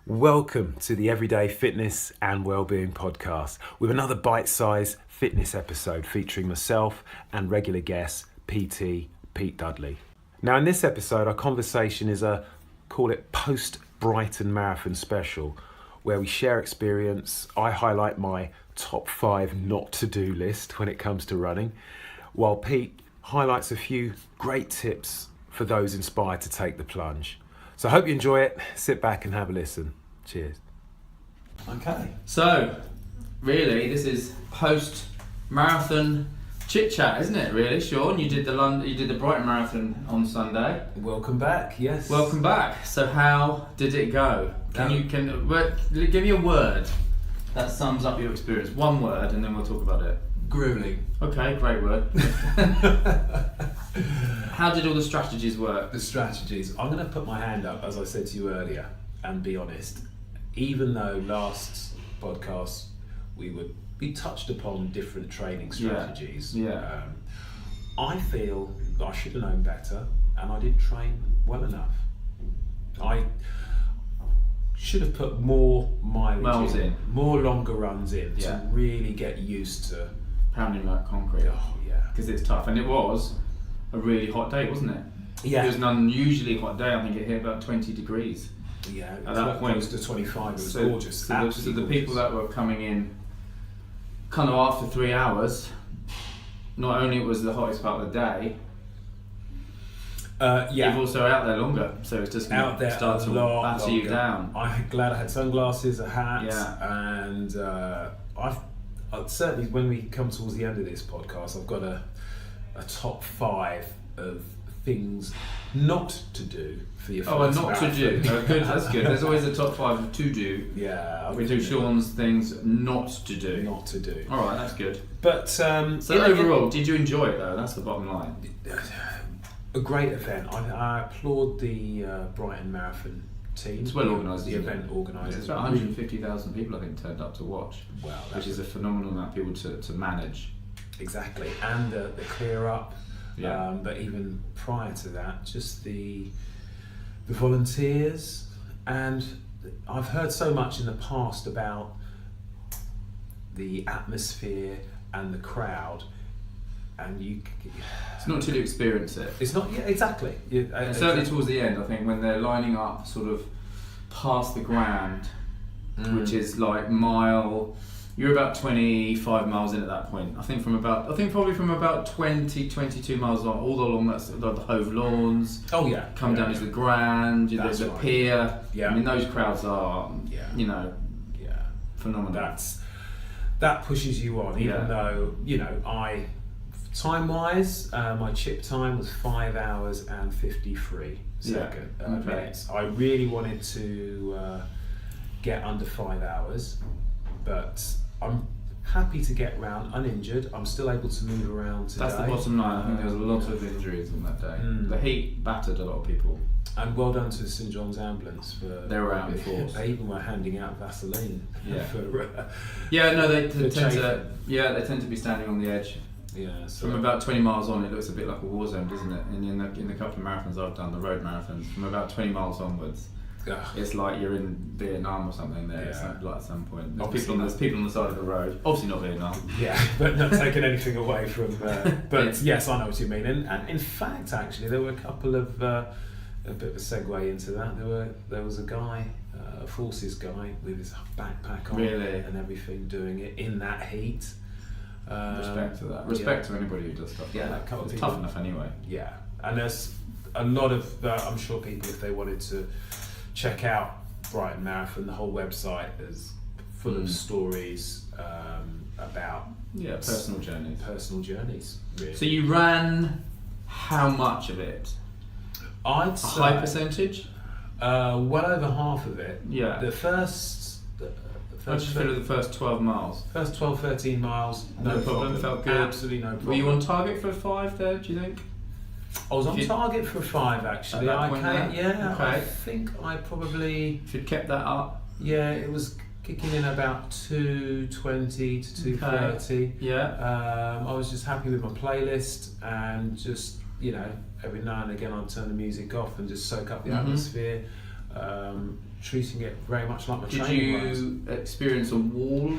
Welcome to the Everyday Fitness and Wellbeing podcast with another bite-sized fitness episode featuring myself and regular guest PT Pete Dudley. Now in this episode our conversation is call it post-Brighton Marathon special, where we share experience. I highlight my top 5 not to do list when it comes to running, while Pete highlights a few great tips for those inspired to take the plunge. So I hope you enjoy it. Sit back and have a listen. Cheers. Okay, so really this is post-marathon chit-chat, isn't it? Really, Sean, you did the Brighton Marathon on Sunday. Welcome back. Yes. Welcome back. So how did it go? Give me a word that sums up your experience. One word, and then we'll talk about it. Grueling. Okay, great word. How did all the strategies work? The strategies. I'm going to put my hand up, as I said to you earlier, and be honest. Even though last podcast we touched upon different training strategies, I feel I should have known better, and I didn't train well enough. I should have put more mileage in, more longer runs in to really get used to pounding like concrete. Oh yeah, because it's tough, and it was a really hot day, wasn't it? Yeah, it was an unusually hot day. I think it hit about 20 degrees. Yeah, at that point, close to 25. It was gorgeous. So the people that were coming in, kind of after 3 hours, not only it was the hottest part of the day. You're also out there longer, so it's just out there start to batter you down. I'm glad I had sunglasses, a hat, and I've certainly, when we come towards the end of this podcast, I've got a top 5 of things not to do for your first marathon. To do. Good, that's good. There's always a top 5 of to do. Yeah, we do Sean's things not to do. Not to do. All right, that's good. But so overall, did you enjoy it though? That's the bottom line. A great event. I applaud the Brighton Marathon team. It's well organised. The event organisers. It's about 150,000 people I think turned up to watch. Wow, which is a phenomenal amount of people to manage. Exactly, and the clear up. Yeah. But even prior to that, just the volunteers, and I've heard so much in the past about the atmosphere and the crowd, and it's not until you experience it. It's not, exactly. Certainly towards the end, I think, when they're lining up sort of past the ground, which is like you're about 25 miles in at that point. I think probably from about 20, 22 miles on, all along the Hove Lawns. Oh yeah. Come down to the Grand, there's the pier. Yeah. I mean, those crowds are, phenomenal. That pushes you on, even though, time-wise, my chip time was 5 hours and 53 minutes. I really wanted to get under 5 hours, but I'm happy to get around uninjured. I'm still able to move around today. That's the bottom line. I think there was a lot of injuries on that day. The heat battered a lot of people. And well done to St John's Ambulance for they were out in force. They even were handing out Vaseline. Yeah. They tend to be standing on the edge. Yeah. So from about 20 miles on, it looks a bit like a war zone, doesn't it? And in the couple of marathons I've done, the road marathons, from about 20 miles onwards, it's like you're in Vietnam or something there. Yeah. At some point, there's people on the side of the road. Obviously not Vietnam. Yeah, but not taking anything away from. But yes, I know what you mean. And in fact, actually, there were a couple of a bit of a segue into that. There was a guy, a forces guy, with his backpack on and everything, doing it in that heat. Respect to that. Respect to anybody who does stuff like that. It's tough enough anyway. Yeah, and there's a lot of I'm sure people, if they wanted to check out Brighton Marathon, the whole website is full of stories about personal journeys. Really. So you ran how much of it? I'd say high percentage. Well over half of it. Yeah. The first. How did you feel the first 12 miles? First 12, 13 miles, no problem. Felt good. Absolutely no problem. Were you on target for a 5 there, do you think? I was on target for a 5 actually. I think I probably... If you'd kept that up? Yeah, it was kicking in about 220 to 230. Yeah. I was just happy with my playlist, and just, every now and again I'd turn the music off and just soak up the atmosphere. treating it very much like my Did training you runs. experience a wall?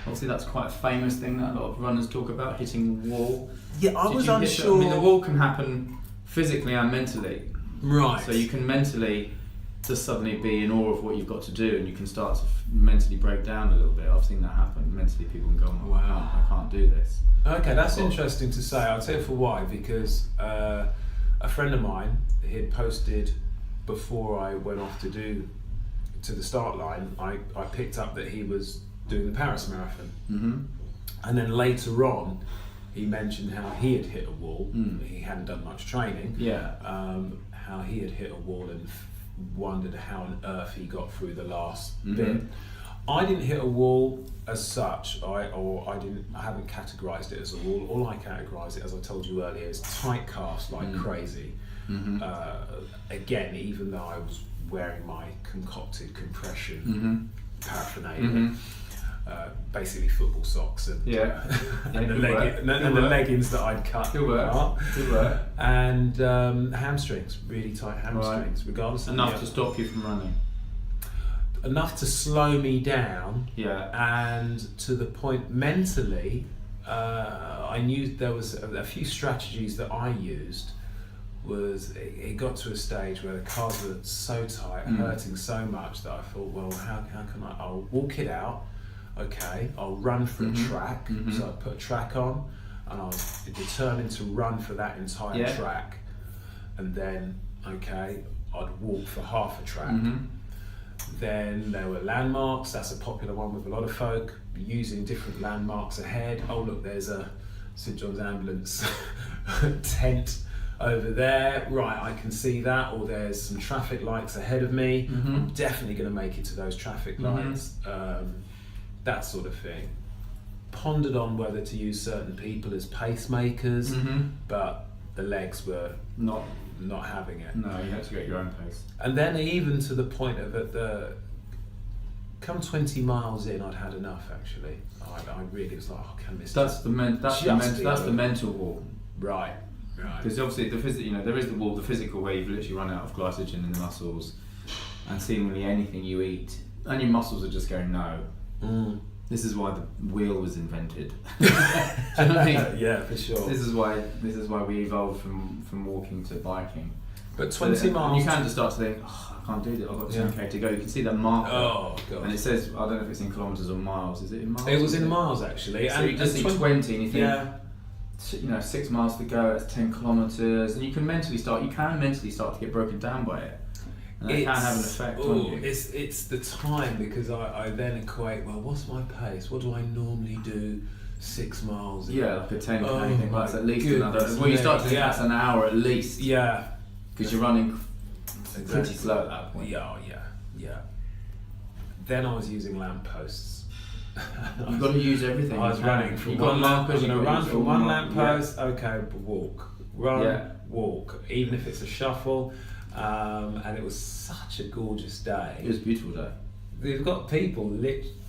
Obviously, that's quite a famous thing that a lot of runners talk about, hitting a wall. Yeah, I Did was you hit unsure. I mean, the wall can happen physically and mentally. Right. So you can mentally just suddenly be in awe of what you've got to do, and you can start to mentally break down a little bit. I've seen that happen. Mentally, people can go, oh, wow, I can't do this. Okay, that's interesting to say. I'll tell you for why. Because a friend of mine, he had posted before I went off to the start line. I picked up that he was doing the Paris Marathon, and then later on, he mentioned how he had hit a wall. He hadn't done much training. Yeah. How he had hit a wall and wondered how on earth he got through the last bit. I didn't hit a wall as such. I haven't categorised it as a wall. All I categorise it, as I told you earlier, is tight calves like crazy. Again, even though I was wearing my concocted compression paraphernalia. Basically football socks and the leggings that I'd cut. Good work. And hamstrings, really tight hamstrings, regardless of enough to stop you from running. Enough to slow me down. Yeah. And to the point mentally, I knew there was a few strategies that I used. It got to a stage where the calves were so tight, hurting so much that I thought, well, how can I'll walk it out. Okay, I'll run for a track. So I put a track on, and I was determined to run for that entire track. And then, okay, I'd walk for half a track. Then there were landmarks. That's a popular one with a lot of folk, using different landmarks ahead. Oh look, there's a St John's Ambulance tent over there. Right, I can see that. Or there's some traffic lights ahead of me. I'm definitely going to make it to those traffic lights. That sort of thing. Pondered on whether to use certain people as pacemakers, but the legs were not having it. No, you had to get your own pace. And then even to the point of come 20 miles in, I'd had enough. Actually, I really was like, oh, can this? That's the mental wall. Right. Because obviously there is the wall, the physical, where you've literally run out of glycogen in the muscles, and seemingly anything you eat, and your muscles are just going no. This is why the wheel was invented. Do you know what I mean? Yeah, for sure. This is why we evolved from walking to biking. But 20 miles. You can just start to think, oh, I can't do this. I've got 10k to go. You can see that marker. Oh god. And it says, I don't know if it's in kilometres or miles. Is it in miles? It was in miles actually. So you just see 20 and you think, 6 miles to go. That's 10 kilometres, and you can mentally start to get broken down by it. And it can have an effect on you. It's the time, because I then equate, well, what's my pace? What do I normally do 6 miles? Yeah, like a 10k, you think that's at least goodness another. Well, you start to think that's an hour at least. Yeah. Because you're running pretty slow at that point. Yeah. Then I was using lampposts. You've got to use everything. I was running from one lamppost. I'm going to run from one lamppost. Okay, walk. Run, walk. Even if it's a shuffle. And it was such a gorgeous day. It was a beautiful day. They've got people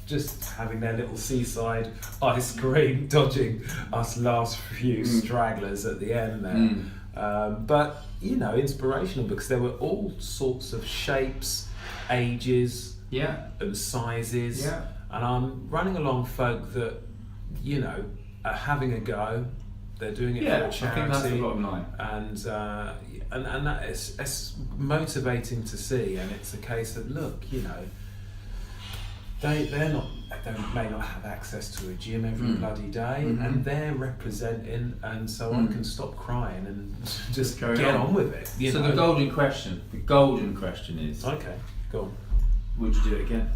just having their little seaside ice cream, dodging us last few stragglers at the end there. But inspirational, because there were all sorts of shapes, ages, and sizes. Yeah. And I'm running along folk that are having a go. They're doing it for a charity. I think that's the bottom line. And that is, it's motivating to see, and it's a case of, look, they may not have access to a gym every bloody day, and they're representing, and so I can stop crying and just get on with it. So the golden question is, okay, go on. Would you do it again,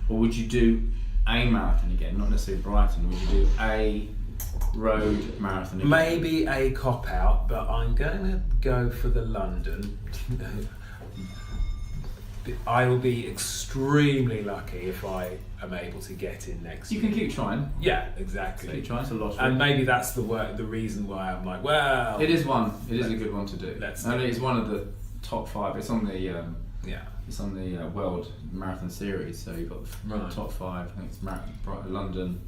or would you do a marathon again? Not necessarily Brighton. Would you do a road marathon again? Maybe a cop out, but I'm going to go for the London. I will be extremely lucky if I am able to get in next year. You can keep trying. Yeah, exactly. Keep trying. It's a lot. And maybe that's the reason why I'm like, well. It is one. It is a good one to do. It's one of the top 5. It's on the It's on the World Marathon Series. So you've got the top 5. I think it's London,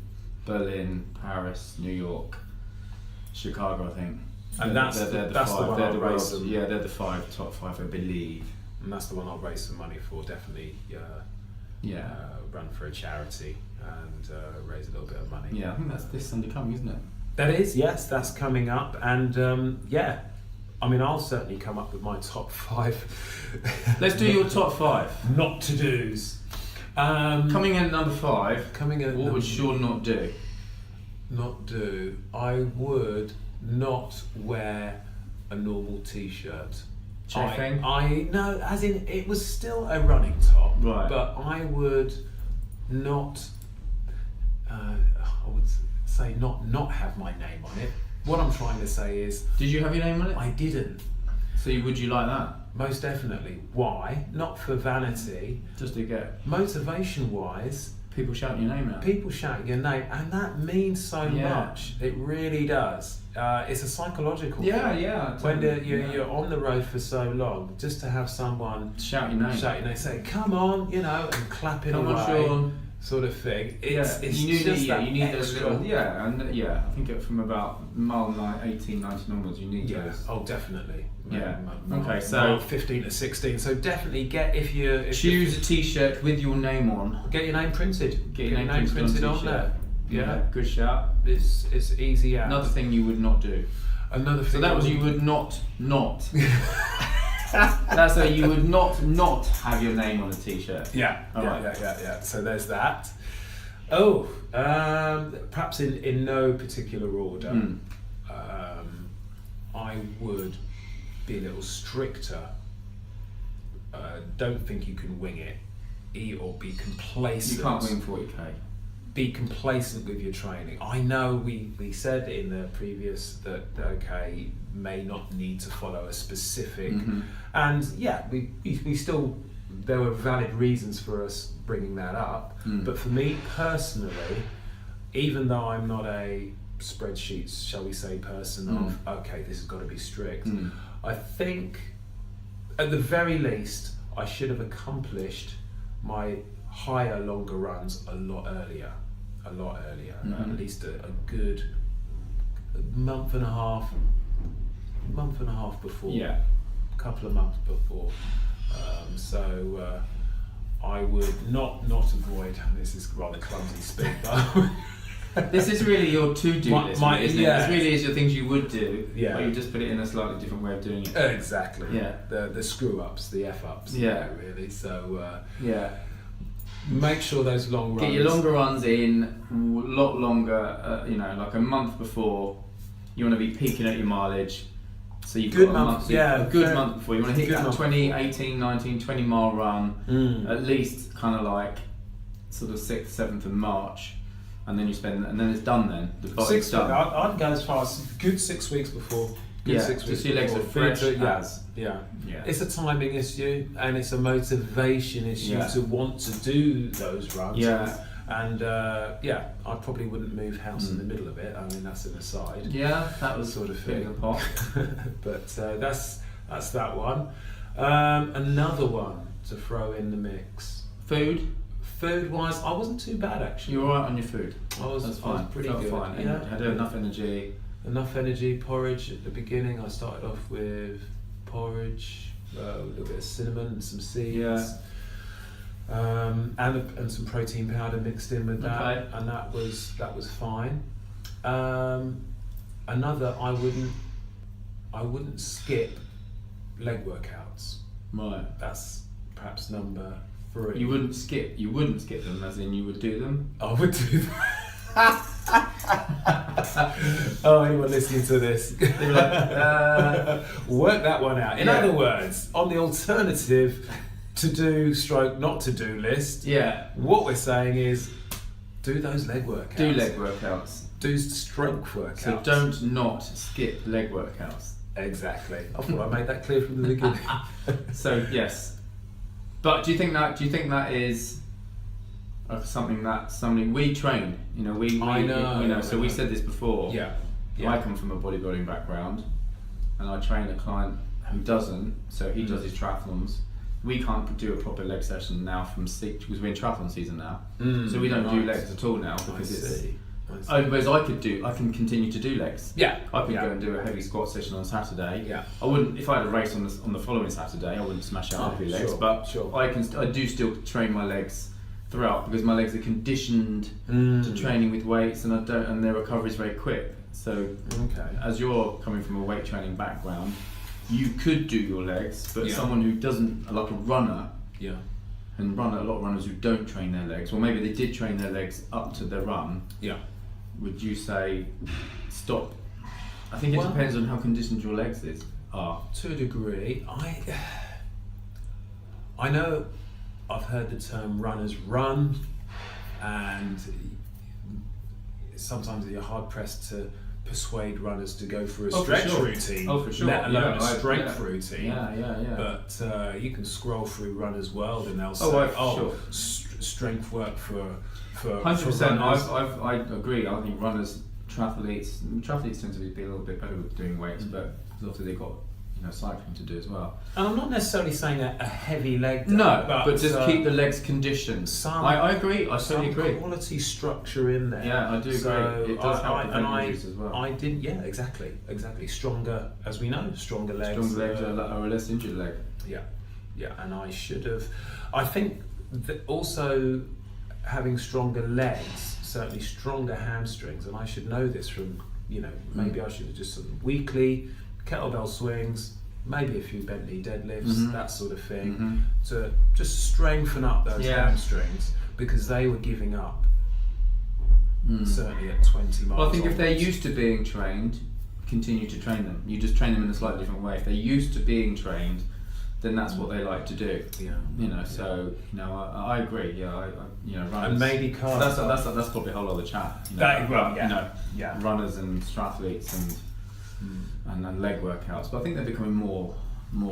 Berlin, Paris, New York, Chicago, I think. And that's the 5. They're the 5 top 5, I believe. And that's the one I'll raise some money for. Definitely run for a charity and raise a little bit of money. Yeah, I think that's this Sunday coming, isn't it? That is, yes, that's coming up. And I mean, I'll certainly come up with my top 5. Let's do your top 5. Not to-dos. Coming in at number 5, what would Sean not do? Not do. I would not wear a normal t-shirt. Chafing? No, as in it was still a running top, right? But I would not. I would say not have my name on it. What I'm trying to say is, did you have your name on it? I didn't. So would you like that? Most definitely. Why? Not for vanity. Just to get motivation-wise. People shouting your name out. People shouting your name, and that means so much. It really does. It's a psychological thing. Yeah. When you're on the road for so long, just to have someone shout your name, say, "Come on," and clap it away. Come on, Sean. Sort of thing. You need those little, I think from about mile 18, 19 onwards, you need those. Oh, definitely. Okay, so 15 to 16. So definitely if choose a t-shirt with your name on. Get your name printed. Get your name printed on there. Yeah, good shout. It's easy out. Another thing you would not do. Another thing. So that was you would not. That's so you would not have your name on a t-shirt. Yeah. So there's that. Oh, perhaps in no particular order. I would be a little stricter. Don't think you can wing it, or be complacent. You can't wing 40k. Be complacent with your training. I know we said in the previous that may not need to follow a specific, and we still, there were valid reasons for us bringing that up. But for me personally, even though I'm not a spreadsheets, shall we say, person of this has got to be strict, I think at the very least I should have accomplished my higher, longer runs a lot earlier, at least a good month and a half before, a couple of months before. So I would not avoid, and this is rather clumsy speak, but this is really your to-do list, isn't it? This really is your things you would do, but you just put it in a slightly different way of doing it. Exactly. The screw-ups, the F-ups. Really. So make sure those long runs. Get your longer runs in a lot longer. Like a month before, you want to be peaking at your mileage. So you've got a month before. You want to hit that 20, 18, 19, 20 mile run, at least kind of like sort of 6th, 7th of March. And then and then it's done then. The body's done. I'd go as far as good 6 weeks before. Good 6 weeks just your legs are fresh. It's a timing issue and it's a motivation issue to want to do those runs. And I probably wouldn't move house in the middle of it. I mean, that's an aside. Yeah, that was sort of thing. Pot. But that's that one. Another one to throw in the mix. Food-wise, I wasn't too bad actually. You were alright on your food. I was pretty good. Fine. You had enough energy. Porridge at the beginning. I started off with porridge, a little bit of cinnamon and some seeds. And some protein powder mixed in with that, and that was fine. Another, I wouldn't skip leg workouts. Right. That's perhaps number 3. You wouldn't skip them, as in you would do them? I would do them. Oh, anyone listening to this? They'd be like, work that one out. In other words, on the alternative to-do / not to-do list, what we're saying is do those leg workouts. Do leg workouts. Do strength workouts. So don't not skip leg workouts. Exactly. I thought I made that clear from the beginning. So yes. But do you think that is something we train? So we said this before. I come from a bodybuilding background, and I train a client who doesn't. So he does his triathlons. We can't do a proper leg session now because we're in triathlon season now. So we don't do legs at all now because Whereas I can continue to do legs. Yeah. I could go and do a heavy squat session on Saturday. Yeah. I wouldn't, if I had a race on the following Saturday, I wouldn't smash out heavy legs, but I do still train my legs throughout because my legs are conditioned to training with weights, and their recovery is very quick. So as you're coming from a weight training background, you could do your legs, but someone who doesn't, like a runner, and a lot of runners who don't train their legs, or maybe they did train their legs up to their run, would you say stop? I think it depends on how conditioned your legs are. To a degree. I know I've heard the term runners run, and sometimes you're hard pressed to persuade runners to go for a stretch routine, let alone a strength routine. But you can scroll through Runner's World and they'll say, strength work for 100%. I agree. I think triathletes tend to be a little bit better with doing weights, but obviously they've got cycling to do as well. And I'm not necessarily saying a heavy leg day, but just keep the legs conditioned. I agree. I totally agree. Quality structure in there. Yeah, I do agree. It does help prevent injuries as well. I didn't. Yeah, exactly. Stronger, as we know, stronger legs. Stronger legs are a less injured leg. Yeah. And I should have. I think that also having stronger legs, certainly stronger hamstrings, and I should know this from maybe I should have just some weekly kettlebell swings, maybe a few bent knee deadlifts, that sort of thing, to just strengthen up those hamstrings, because they were giving up certainly at 20 miles. Well, I think if they're used to being trained, continue to train them. You just train them in a slightly different way. If they're used to being trained, then that's what they like to do. So I agree. Runners, and maybe cars. That's probably a whole other chat. Runners and triathletes and then leg workouts, but I think they're becoming more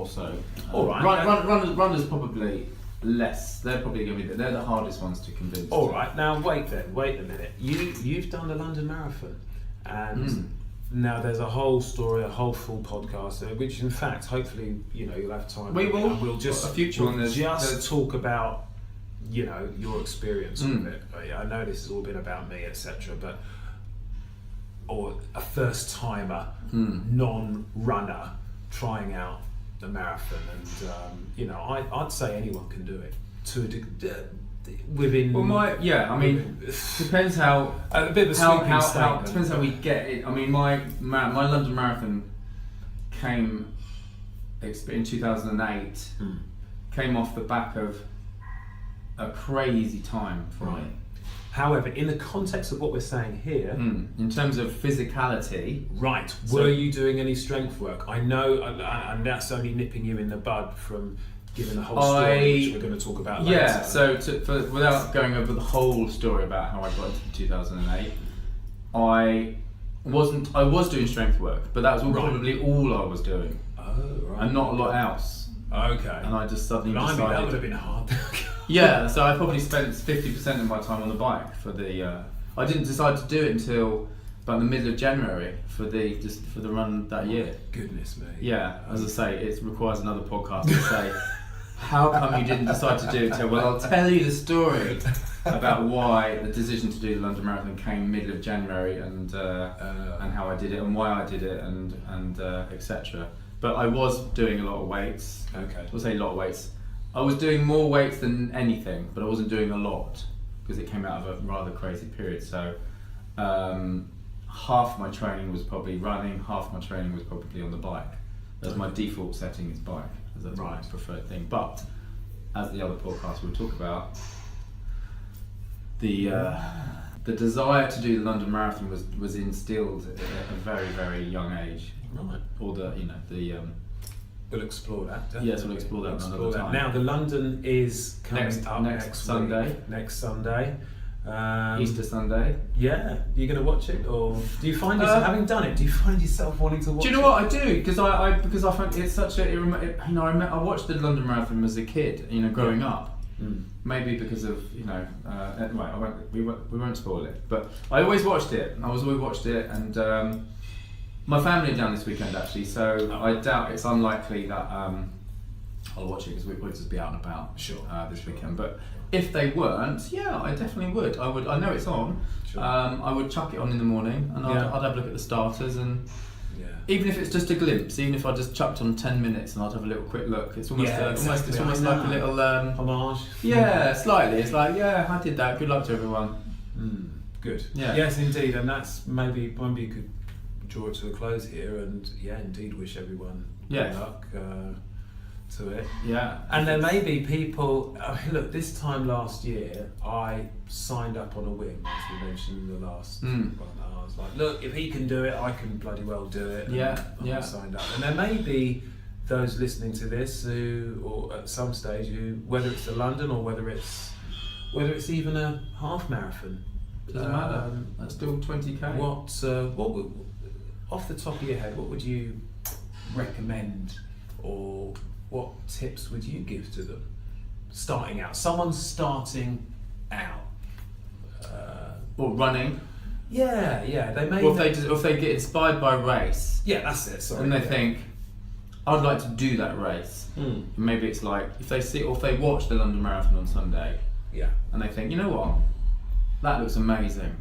so. All right. Runners probably less. They're probably going to be they're the hardest ones to convince. All right. Now wait a minute. You've done the London Marathon, and now there's a whole story, a whole full podcast, which in fact, hopefully, you'll have time. We will. We'll just a future one. Just talk about your experience with it. I know this has all been about me, etc. Or a first timer, non-runner trying out the marathon, and I'd say anyone can do it to a degree, within. Well, depends how a bit of a sweeping statement. Depends how we get it. I mean, my London Marathon came in 2008. Came off the back of a crazy time for me. However, in the context of what we're saying here, in terms of physicality, were you doing any strength work? I know, and that's only nipping you in the bud from giving the whole story, which we're going to talk about later. Yeah, so without going over the whole story about how I got into 2008, I was doing strength work, but that was probably all I was doing, and not a lot else. Okay. And I just suddenly decided that would have been hard. Yeah, so I probably spent 50% of my time on the bike for the. I didn't decide to do it until about the middle of January for the run that year. Goodness me. Yeah, as I say, it requires another podcast to say how come you didn't decide to do it until. Well, I'll tell you the story about why the decision to do the London Marathon came middle of January and how I did it and why I did it and etc. But I was doing a lot of weights. Okay. I'll say a lot of weights. I was doing more weights than anything, but I wasn't doing a lot because it came out of a rather crazy period. So half my training was probably running, half my training was probably on the bike. That's my default setting is bike, as that's my preferred thing. But as the other podcast we'll talk about, the desire to do the London Marathon was instilled at a very, very young age. Right. Or We'll explore that. Yes, we'll explore that another time. Now the London is coming up next Sunday. Week, next Sunday. Easter Sunday. Yeah, you're going to watch it, or do you find yourself having done it? Do you find yourself wanting to watch it? Do you know what I do? Because I find it's such a. I watched the London Marathon as a kid. Growing up. Maybe because of we won't spoil it. But I always watched it. And. My family are down this weekend actually, so I doubt it's unlikely that I'll watch it because we'll just be out and about this Sure. weekend. But if they weren't, yeah, I definitely would. I know it's on. Sure. I would chuck it on in the morning, and I'd have a look at the starters, and even if it's just a glimpse, even if I just chucked on 10 minutes and I'd have a little quick look, it's almost exactly. it's almost like a little homage. Yeah, slightly. It's like, yeah, I did that. Good luck to everyone. Good. Yeah. Yes, indeed, and that's maybe you could draw it to a close here, and indeed, wish everyone good luck to it. Yeah. And there may be people. Look, this time last year, I signed up on a whim, as we mentioned in the last one. I was like, look, if he can do it, I can bloody well do it. And I signed up, and there may be those listening to this who, or at some stage, who, whether it's the London or whether it's even a half marathon. Doesn't matter. That's still 20k. What would, off the top of your head, what would you recommend, or what tips would you give to them starting out? Someone's starting out. Or running. Yeah. They may. Or if they get inspired by a race. Yeah, that's it. Sorry. And they think, I'd like to do that race. Maybe it's like if they watch the London Marathon on Sunday. Yeah. And they think, you know what, that looks amazing.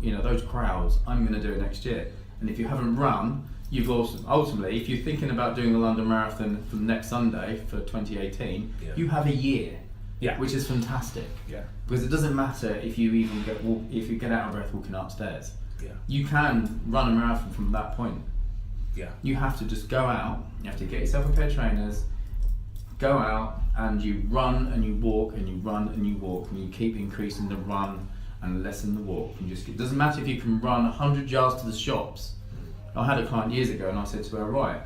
You know, those crowds, I'm going to do it next year. And if you haven't run, you've also ultimately, if you're thinking about doing the London Marathon for next Sunday for 2018, you have a year. Yeah. Which is fantastic. Yeah. Because it doesn't matter if you even get out of breath walking upstairs. Yeah. You can run a marathon from that point. Yeah. You have to just go out. You have to get yourself a pair of trainers. Go out and you run and you walk and you run and you walk and you keep increasing the run and lessen the walk. And it doesn't matter if you can run 100 yards to the shops. I had a client years ago and I said to her, right,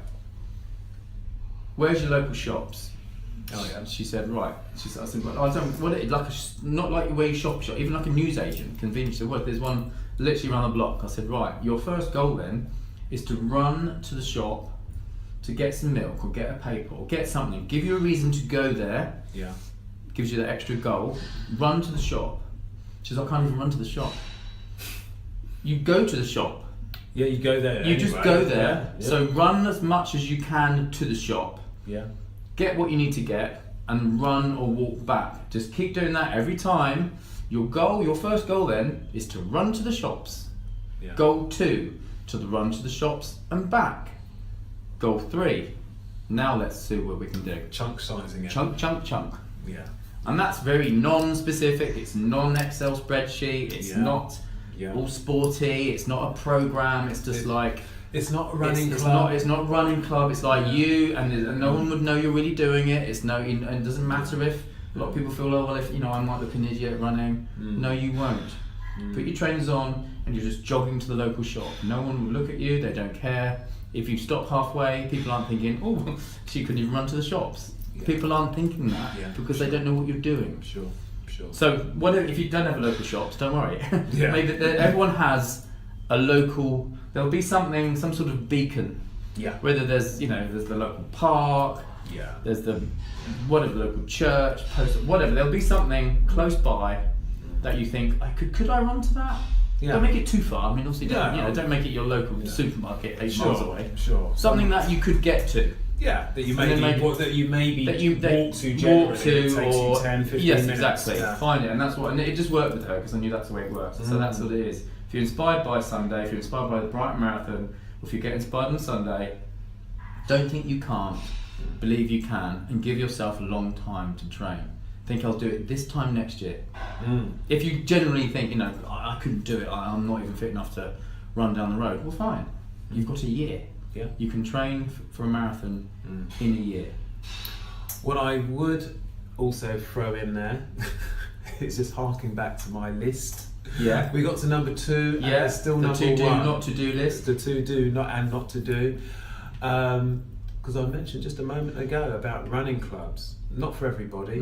where's your local shops? Oh yeah. She said, right. She said, I said, well, I don't, what it, like not like where you shop, even like a newsagent, convenience store. There's one literally around the block. I said, right, your first goal then is to run to the shop to get some milk or get a paper or get something. Give you a reason to go there. Yeah. Gives you that extra goal. Run to the shop. She says, I can't even run to the shop. You go to the shop. Yeah, you go there. You just go there. Yeah. So run as much as you can to the shop. Yeah. Get what you need to get and run or walk back. Just keep doing that every time. Your first goal then is to run to the shops. Yeah. Goal 2, to the run to the shops and back. Goal 3, now let's see what we can do. Chunk sizing it. Chunk. Yeah. And that's very non-specific, it's non-Excel spreadsheet, it's not all sporty, it's not a program, it's just it's not a running club. It's not running club. It's like you, and no one would know you're really doing it. And it doesn't matter if a lot of people feel, well, if I might look an idiot running. No, you won't. Put your trainers on, and you're just jogging to the local shop. No one will look at you. They don't care. If you stop halfway, people aren't thinking, oh, she couldn't even run to the shops. Yeah. People aren't thinking that because they don't know what you're doing. Sure. So whatever, if you don't have a local shops, don't worry. Maybe everyone has a local. There'll be some sort of beacon. Yeah. Whether there's the local park. Yeah. There's the local church, post, whatever. There'll be something close by that you think, could I run to that? Yeah. Don't make it too far. I mean, obviously, don't make it your local supermarket 8 miles away. Sure. Something that you could get to. Yeah, that you maybe walk to generally. It takes you 10, 15 yes, minutes. Exactly. Yeah. Find it, and that's what. And it just worked with her because I knew that's the way it works. So that's what it is. If you're inspired by Sunday, if you're inspired by the Brighton Marathon, or if you get inspired on Sunday, don't think you can't. Believe you can, and give yourself a long time to train. Think I'll do it this time next year. If you generally think, I couldn't do it, I'm not even fit enough to run down the road, well, fine. You've got a year. Yeah. You can train for a marathon in a year. What I would also throw in there is just harking back to my list. Yeah. We got to number 2, and there's still number 1. The to do, not to do list. The to do, not to do. Because I mentioned just a moment ago about running clubs. Not for everybody,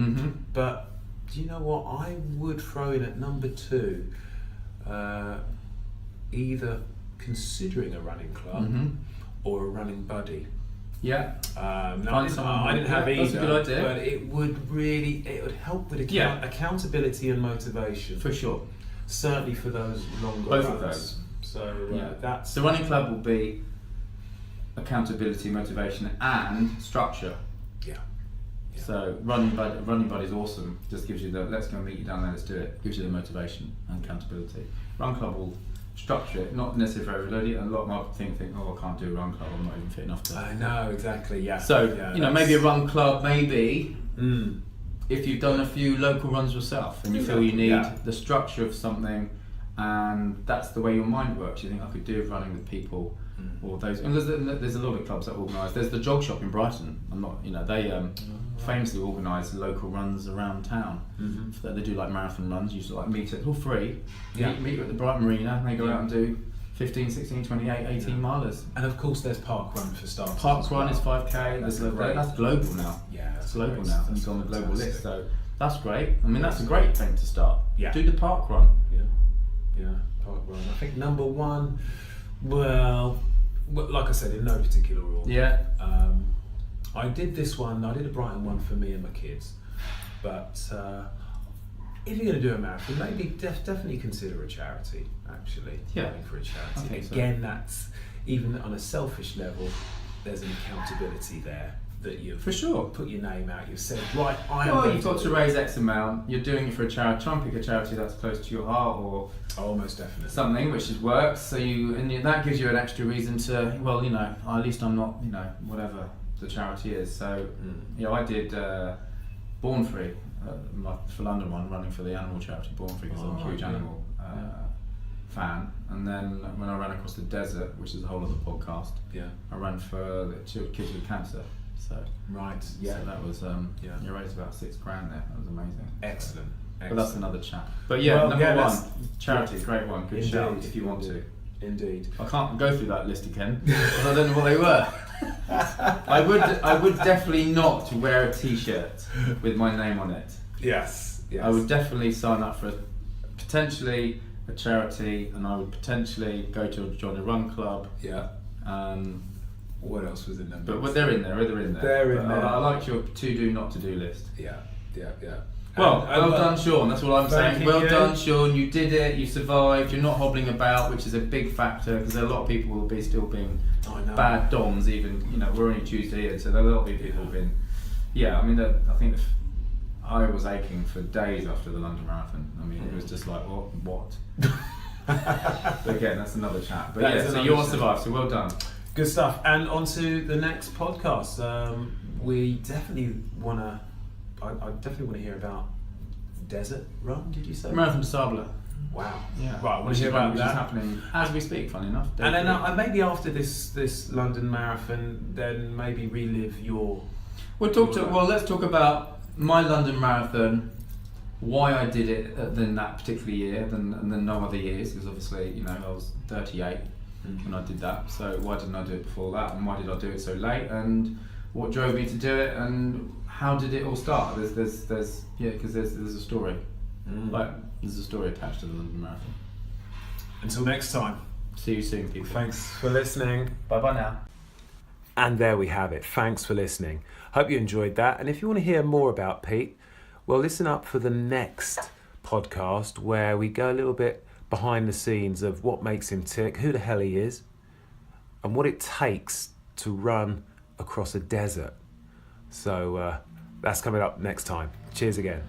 but do you know what? I would throw in at number 2, either considering a running club or a running buddy. Yeah. Now I didn't have either, that's a good idea. but it would help with accountability and motivation. For sure. Certainly for those longer Both runs. of those. So that's... The running club will be accountability, motivation and structure. Yeah. So running buddy's awesome. Just gives you the let's go meet you down there, let's do it. Gives you the motivation and accountability. Run club will structure it, not necessarily for everybody. A lot of my think, oh, I can't do a run club. I'm not even fit enough to. I know exactly. Yeah. So maybe a run club, maybe. If you've done a few local runs yourself and you feel you need the structure of something, and that's the way your mind works. You think I could do running with people. Or those, and there's a lot of clubs that organise. There's the Jog Shop in Brighton. They famously organise local runs around town. They do like marathon runs. You like meet at all free. Meet at the Brighton Marina. And they go out and do 15, 16, 28, 18 milers. And of course, there's Park Run for starters. Park Run is 5k. That's global now. Yeah, it's global now. And it's on the global list. So that's great. I mean, that's a great thing to start. Yeah. Do the Park Run. Yeah, Park Run. I think number one. Well, like I said, in no particular order. Yeah. I did this one. I did a Brighton one for me and my kids. But if you're going to do a marathon, maybe definitely consider a charity. Actually, going for a charity. Again, that's even on a selfish level. There's an accountability there that you've for sure put your name out. You've said, right, you've got to raise X amount. You're doing it for a charity. Try and pick a charity that's close to your heart, or most definitely something which works. So that gives you an extra reason to at least I'm not whatever the charity is. So I did Born Free for London one, running for the animal charity Born Free because I'm a huge animal fan. And then when I ran across the desert, which is a whole other podcast, I ran for the kids with cancer. So so that was you raised about $6,000 there. That was amazing. Excellent. But that's another chat. But number one, charity, great one. Good shout if you want to. Indeed. I can't go through that list again because I don't know what they were. I would definitely not wear a T-shirt with my name on it. Yes. I would definitely sign up for potentially a charity, and I would potentially join a run club. Yeah. What else was in there? But they're in there. They're in there. I like your to-do, not to-do list. Yeah. Well done, Sean. That's all I'm saying. Well done, Sean. You did it. You survived. You're not hobbling about, which is a big factor because a lot of people will be still being bad doms. Even we're only Tuesday here, so there will be people been. Yeah, I mean, I think I was aching for days after the London Marathon. I mean, it was just like what. But again, that's another chat. But so you all survived. So well done. Good stuff. And on to the next podcast. We definitely want to. I definitely want to hear about Desert Run. Did you say Marathon Sabla? Wow. Yeah. Right. I want to hear about which that. Is happening as we speak. Funny enough. And then maybe after this London Marathon, then maybe relive your. Let's talk about my London Marathon. Why I did it in that particular year, and then no other years, because obviously I was 38 when I did that. So why didn't I do it before that, and why did I do it so late, and what drove me to do it, and how did it all start? Because there's a story. There's a story attached to the London Marathon. Until next time. See you soon, people. Thanks for listening. Bye now. And there we have it. Thanks for listening. Hope you enjoyed that. And if you want to hear more about Pete, well, listen up for the next podcast where we go a little bit behind the scenes of what makes him tick, who the hell he is, and what it takes to run across a desert. So that's coming up next time. Cheers again.